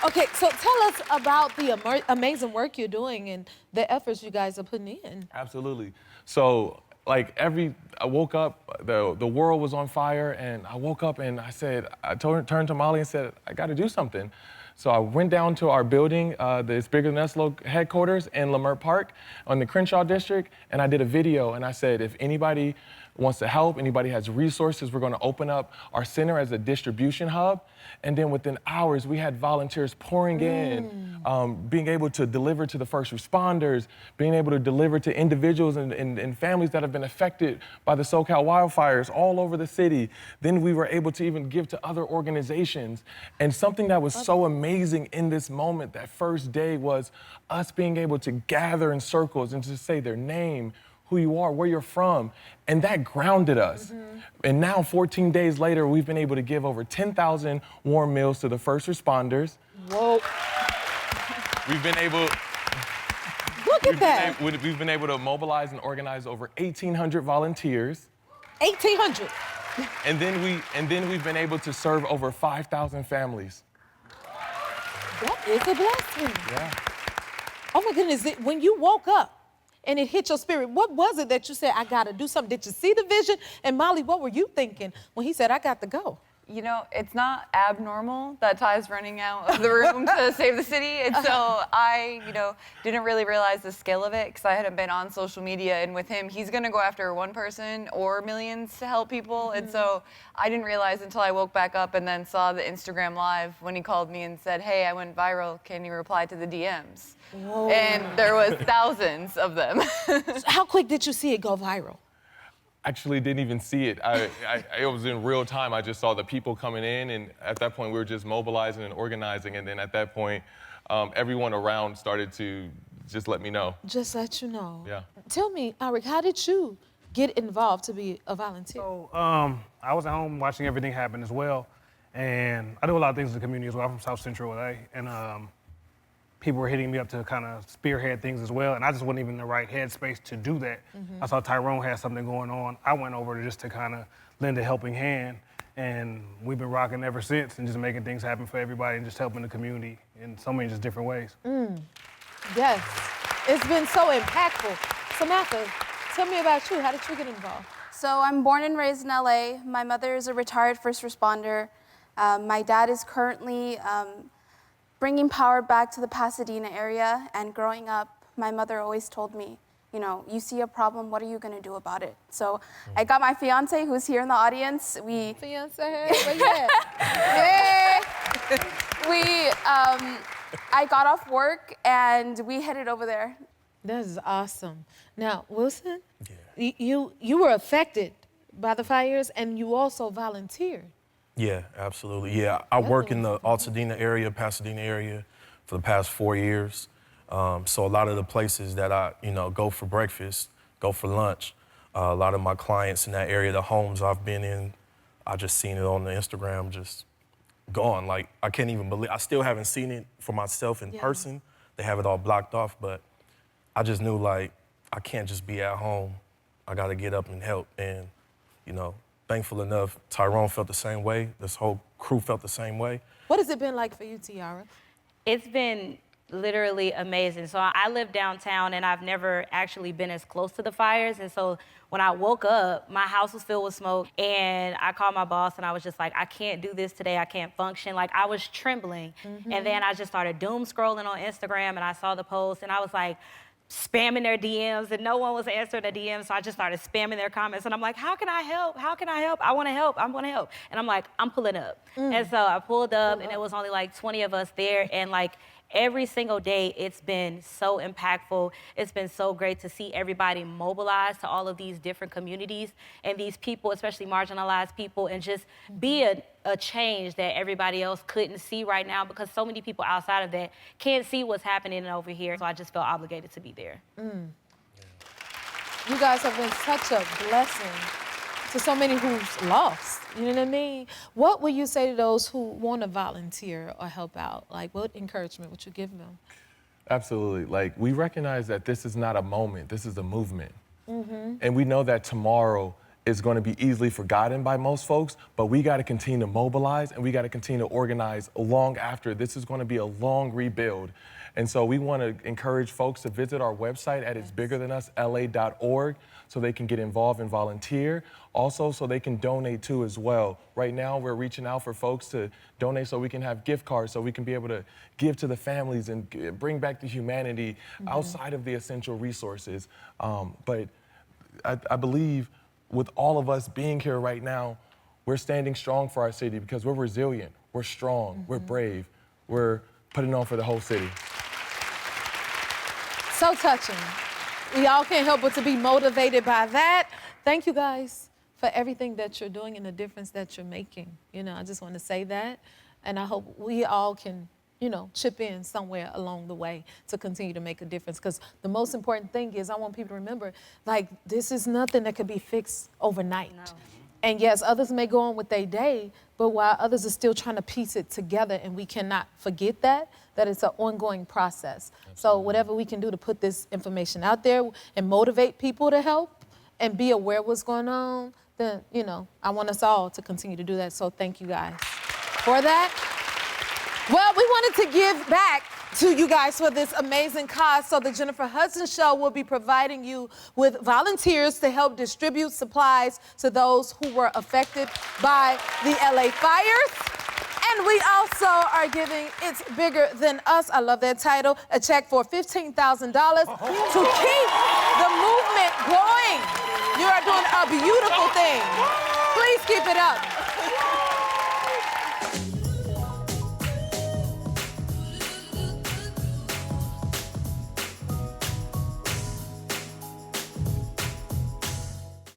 Okay, so tell us about the amazing work you're doing and the efforts you guys are putting in. Absolutely. So, like I woke up, the world was on fire, and I woke up and turned to Molly and said, I got to do something. So I went down to our building, the Bigger Than Us headquarters in Leimert Park on the Crenshaw district, and I did a video, and I said, if anybody wants to help, anybody has resources, we're gonna open up our center as a distribution hub. And then within hours, we had volunteers pouring in, being able to deliver to the first responders, being able to deliver to individuals and families that have been affected by the SoCal wildfires all over the city. Then we were able to even give to other organizations. And something that was so amazing in this moment, that first day, was us being able to gather in circles and to say their name, who you are, where you're from, and that grounded us. And now, 14 days later, we've been able to give over 10,000 warm meals to the first responders. Whoa. We've been able... Look at that. We've been able to mobilize and organize over 1,800 volunteers. 1,800. And then we've been able to serve over 5,000 families. That is a blessing. Yeah. Oh my goodness, when you woke up, and it hit your spirit, what was it that you said, I gotta do something? Did you see the vision? And Molly, what were you thinking when he said, I got to go? You know, it's not abnormal that Ty's running out of the room to save the city. And so I, didn't really realize the scale of it because I hadn't been on social media. And with him, he's gonna go after one person or millions to help people. And so I didn't realize until I woke back up and then saw the Instagram Live when he called me and said, hey, I went viral, can you reply to the DMs? Whoa. And there was thousands of them. How quick did you see it go viral? Actually didn't even see it. It was in real time. I just saw the people coming in, and at that point we were just mobilizing and organizing, and then at that point everyone around started to just let me know. Just let you know. Yeah. Tell me, Eric, how did you get involved to be a volunteer? So I was at home watching everything happen as well, and I do a lot of things in the community as well. I'm from South Central LA, and people were hitting me up to kind of spearhead things as well, and I just wasn't even in the right headspace to do that. I saw Tyrone had something going on. I went over just to kind of lend a helping hand, and we've been rocking ever since and just making things happen for everybody and just helping the community in so many just different ways. Yes, it's been so impactful. Samantha, tell me about you. How did you get involved? So I'm born and raised in LA. My mother is a retired first responder. My dad is currently bringing power back to the Pasadena area, and growing up, my mother always told me, you see a problem, what are you gonna do about it? So I got my fiance, who's here in the audience. Fiance, where you at? I got off work and we headed over there. That is awesome. Now, Wilson, you were affected by the fires and you also volunteered. Yeah, absolutely. Yeah, I work in the Pasadena area for the past 4 years. So a lot of the places that I, go for breakfast, go for lunch, a lot of my clients in that area, the homes I've been in, I just seen it on the Instagram, just gone. Like, I can't even believe, I still haven't seen it for myself in person. They have it all blocked off, but I just knew, like, I can't just be at home. I gotta get up and help. And, thankful enough, Tyrone felt the same way. This whole crew felt the same way. What has it been like for you, Tiara? It's been literally amazing. So I live downtown and I've never actually been as close to the fires. And so when I woke up, my house was filled with smoke and I called my boss and I was just like, I can't do this today. I can't function. Like, I was trembling. And then I just started doom scrolling on Instagram and I saw the post and I was like, spamming their DMs and no one was answering the DMs. So I just started spamming their comments and I'm like, how can I help? How can I help? I wanna help, I wanna help. And I'm like, I'm pulling up. And so I pulled up and it was only like 20 of us there. And like every single day, it's been so impactful. It's been so great to see everybody mobilize to all of these different communities and these people, especially marginalized people, and just be a change that everybody else couldn't see right now because so many people outside of that can't see what's happening over here. So I just felt obligated to be there. You guys have been such a blessing to so many who's lost, you know what I mean? What would you say to those who want to volunteer or help out? Like, what encouragement would you give them? Absolutely. Like, we recognize that this is not a moment, this is a movement. And we know that tomorrow is going to be easily forgotten by most folks, but we got to continue to mobilize and we got to continue to organize long after. This is going to be a long rebuild. And so we want to encourage folks to visit our website at itsbiggerthanusla.org so they can get involved and volunteer. Also, so they can donate too as well. Right now, we're reaching out for folks to donate so we can have gift cards, so we can be able to give to the families and bring back the humanity outside of the essential resources. But I believe with all of us being here right now, we're standing strong for our city because we're resilient, we're strong, we're brave, we're putting on for the whole city. So touching. We all can't help but to be motivated by that. Thank you guys for everything that you're doing and the difference that you're making. You know, I just want to say that. And I hope we all can, you know, chip in somewhere along the way to continue to make a difference. Because the most important thing is I want people to remember, like, this is nothing that could be fixed overnight. No. And yes, others may go on with their day, but while others are still trying to piece it together, and we cannot forget that it's an ongoing process. Absolutely. So whatever we can do to put this information out there and motivate people to help and be aware of what's going on, then, you know, I want us all to continue to do that. So thank you guys for that. Well, we wanted to give back to you guys for this amazing cause. So the Jennifer Hudson Show will be providing you with volunteers to help distribute supplies to those who were affected by the LA fires. And we also are giving It's Bigger Than Us, I love that title, a check for $15,000 to keep the movement going. You are doing a beautiful thing. Please keep it up.